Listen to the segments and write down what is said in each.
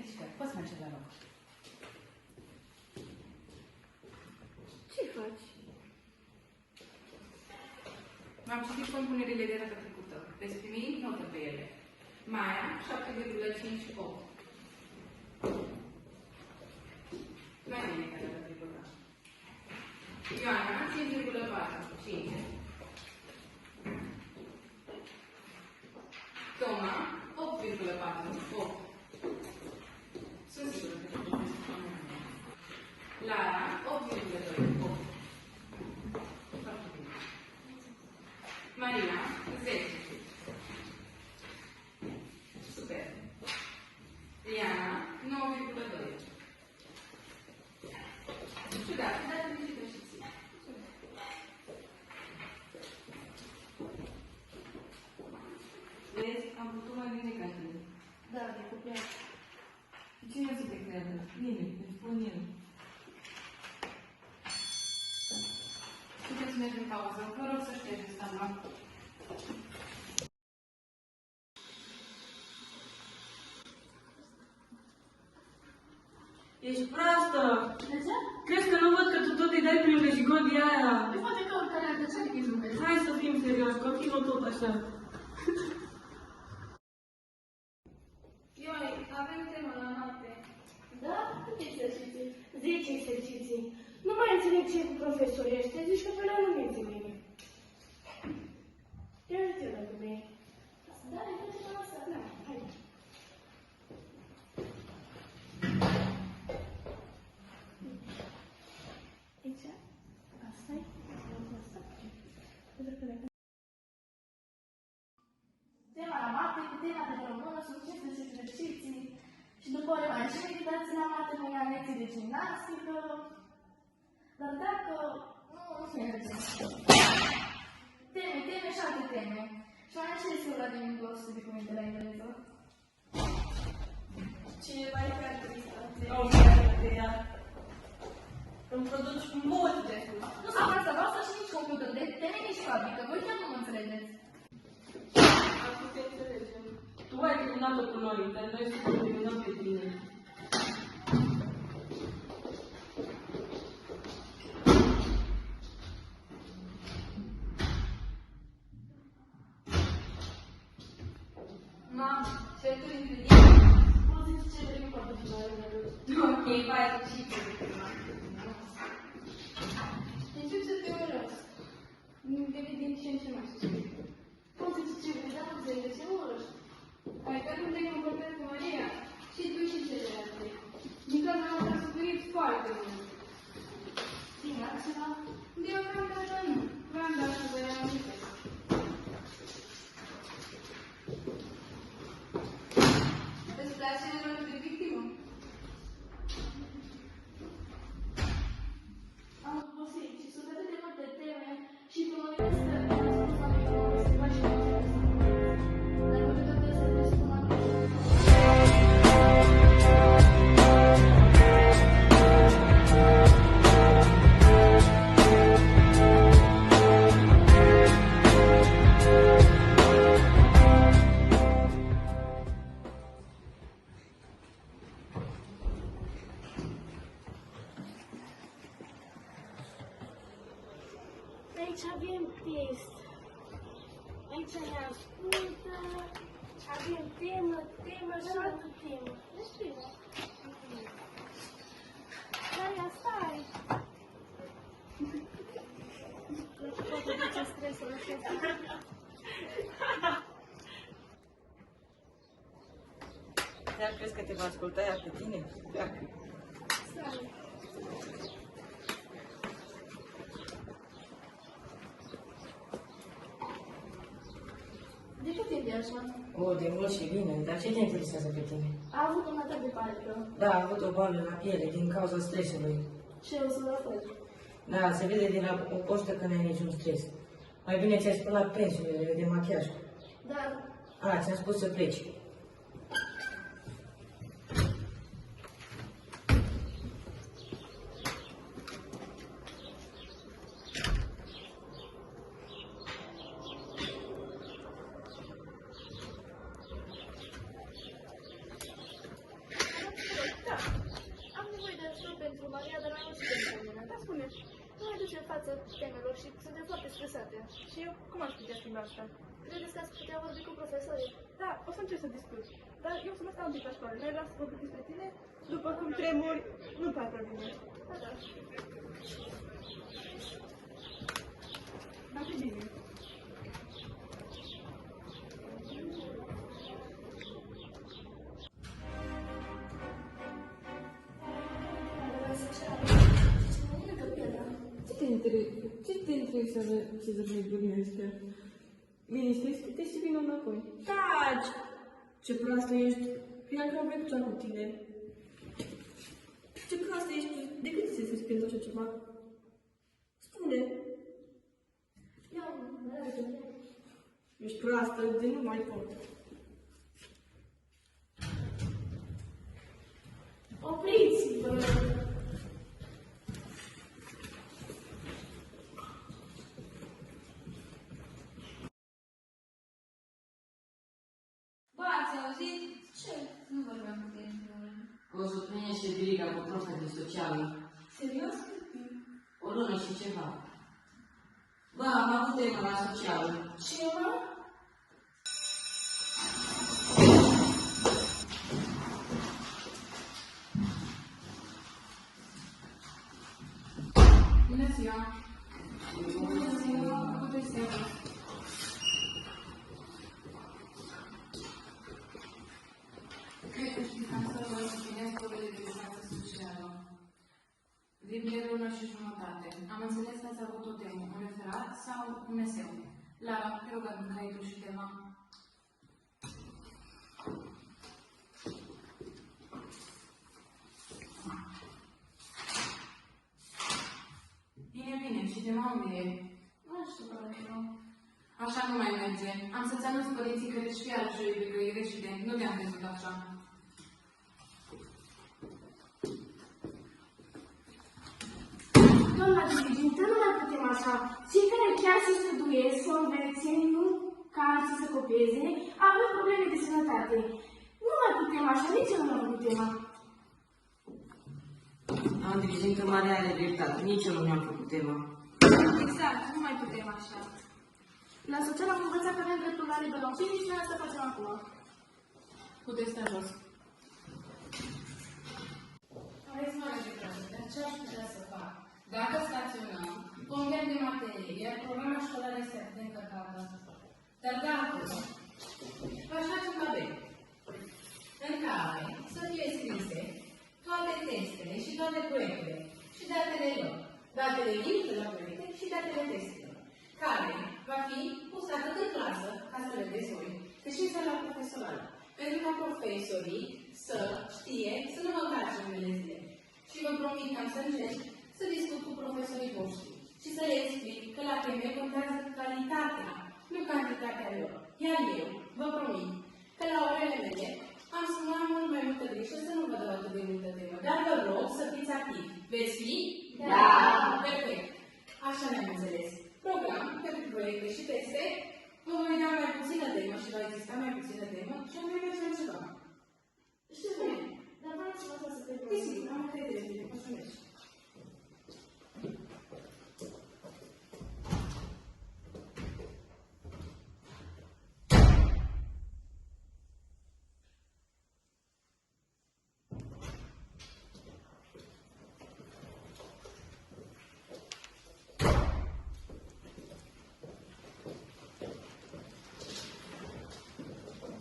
felicitări. Poți merge la loc. Ce faci? M-am citit compunerile de data trecută. Veți primi notă pe ele. Maia, 7,58. Mai bine ca data trecută. Ioana, 5,4. Toma, 8,4. 8. Sunt sigură că te puteți spune. Lara, 8,2. 8. Foarte bine. Maria, 10. Super. Liana, 9,2. Ciudat, dar felicitări și ție. Vezi, am putut mai bine ca tine. Da, de copiat. Cine să te creadă? Mine, îți spun eu. Puteți merge în pauză. Vă rog să ștergeți tabla. Ești proastă! De ce? Crezi că nu văd că tu tot îi dai prin vejigodia aia? Păi poate că oricare ar plăcea de chestii zâmbesc. Hai să fim serioși, continuă tot așa. Ioi, avem temă la noapte. Da? Câte exerciții? 10 exerciții. Nu mai înțeleg ce cu profesorii ăștia, zici că pe la nu înțeleg. Te ajut eu dacă vrei. Da, îi face la asta. Da, hai. Aici? Asta-i? Asta. Tema la mate, cu tema de română, sunt 15 exerciții și după ore mai și meditații la mate, mâine lecții de gimnastică. Dar dacă nu se merge. Teme și alte teme. Și mai ce este ăla de glossul de cuvinte la engleză? Cineva e foarte distanță. O, frate, ia. Îmi produci mult de spus. Nu s-a asta, vreau să și nici computer de teme, nici fabrică. Voi chiar nu mă înțelegeți. Acum te înțelegem. Tu ai terminat-o cu noi, dar noi să te terminăm pe tine. Mamă, certuri între tine. Nu zici ce vrei foarte finală de râs. Ok, vai, și tu. Încep să te urăsc. Devii din ce în ce mai suspect. Poți zici ce vrei, dar nu înțeleg de ce mă urăști. Ai că nu te comportezi cu Maria și tu și celelalte. Din cauza noastră a suferit foarte mult. Bine, altceva? Deocamdată nu. Vreau doar să vă reamintesc. Îți place rolul de victimă? Am obosit și sunt atât de multe teme și pe mă gândesc că mi-am spus oamenii că mă observa și nu înțeleg să mă gândesc. Dar cu toate astea trebuie să spun oamenii că aici avem test. Aici ne ascultă. Avem temă și altă temă. Nu știu. Stai. Poate de ce stresul acesta. Chiar crezi că te va asculta ea pe tine? Pleacă. Stai. De cât timp e așa? O, de mult și bine, dar ce te interesează pe tine? A avut un atac de panică. Da, a avut o boală la piele din cauza stresului. Și eu sunt la fel. Da, se vede din la o poștă că n-ai niciun stres. Mai bine ți-ai spălat pensurile de machiaj. Dar A, ți-am spus să pleci. și suntem foarte stresate. Și eu cum aș putea schimba asta? Credeți că ați putea vorbi cu profesorii? Da, o să încerc să discut. Dar eu să mă stau un pic la școală. Noi vreau să vorbim despre tine. După cum tremuri, nu pare probleme. Da, da. Dar și bine. Ce te interesează ce zic nebunia astea? Bine, stai scute și vină înapoi. Taci! Ce proastă ești! Credeam că am venit cu tine. Ce proastă ești! De cât ți se spune așa ceva? Spune! Eu nu merg. Ești proastă, de nu mai pot. Opriți-vă! Bă, ați auzit? Ce? Nu vorbeam cu tine. O să primește Birica cu profa de socială. Serios? O lună și ceva. Bă, am avut temă la socială. Ce, mă? Bună ziua! Bună ziua! Bună ziua! Cred că știți că am să vă împlinesc probele de viață socială. Vreme de lună și jumătate. Am înțeles că ați avut o temă, un referat sau un eseu. Lara, te rog, adu-mi caietul și tema. Bine, bine, și tema unde e? Nu știu, nu. Așa nu mai merge. Am să-ți anunț părinții că ești fiară și că e reșident. Nu te-am crezut așa. Doamna dirigintă, nu mai putem așa. Cei care chiar se străduiesc să învețe, nu ca alții să copieze, avem probleme de sănătate. Nu mai putem așa, nici eu nu mai putem. Am dirigintă mare are dreptate. Nici eu nu mi-am făcut tema. Exact, nu mai putem așa. La social am învățat că avem dreptul la liberă opinie și noi asta facem acum. Puteți sta jos. Aveți mare dreptate, dar ce aș putea să fac? Dacă staționăm, convert de materie, iar programa școlară este atât de încărcată. Dar dacă v-aș face un tabel în care să fie scrise toate testele și toate proiectele și datele lor, datele lipsă la proiecte și datele testelor, care va fi pus atât în clasă, ca să vedeți voi, cât și în sala profesorală, pentru ca profesorii să știe să nu mă încarce unele zile. Și vă promit că am să încerc să discut cu profesorii voștri și să le explic că la teme contează calitatea, nu cantitatea lor. Iar eu vă promit că la orele mele am să nu am mult mai multă grijă să nu vă dau atât de multă temă, dar vă rog să fiți activi. Veți fi? Da! Perfect! Așa ne-am înțeles. Program pentru proiecte și teste, vă voi da mai puțină temă și va exista mai puțină temă și am mai merge la ceva. Știu bine, dar vreau să vă să te rog. Sigur, am încredere în tine, o să mergi.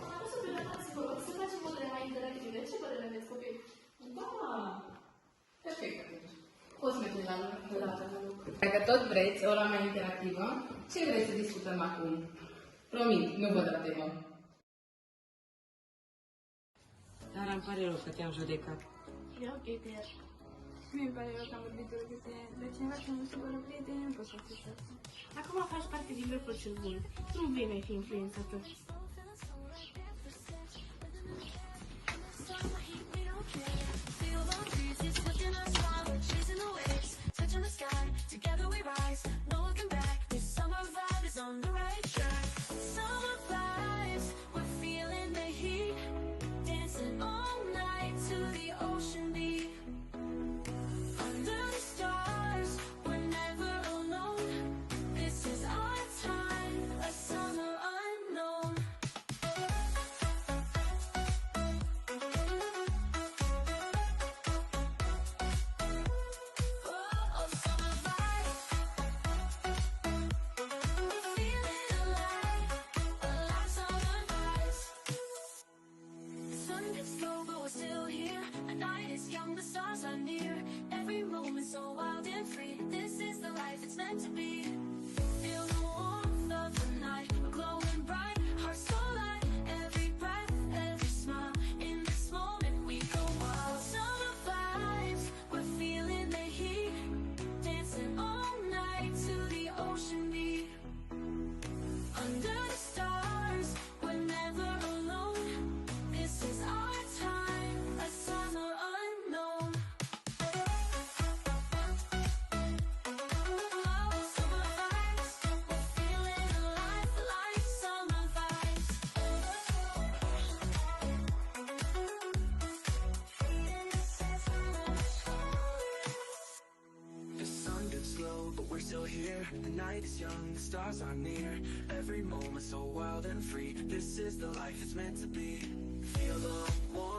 Am adus o perioadă să vă rog să facem modele mai interactive. Ce părere aveți, copii? Da! Perfect atunci. Poți merge la lucru. Dacă tot vreți ora mai interactivă, ce vreți să discutăm acum? Promit, nu vă dau temă. Dar îmi pare rău că te-am judecat. E ok, Pierre. Mie îmi pare rău că am vorbit de cineva și nu se vă prieteni, nu pot să faci asta. Acum faci parte din grupul cel bun. Nu vei mai fi influențată. Touching the sky, together we rise. No looking back. This summer vibe is on the right track. Summer vibes, we're feeling the heat. Dancing all night to the ocean beat. Under the stars, we're never alone. still here. The night is young, the stars are near. Every moment so wild and free. This is the life it's meant to be. Feel the warmth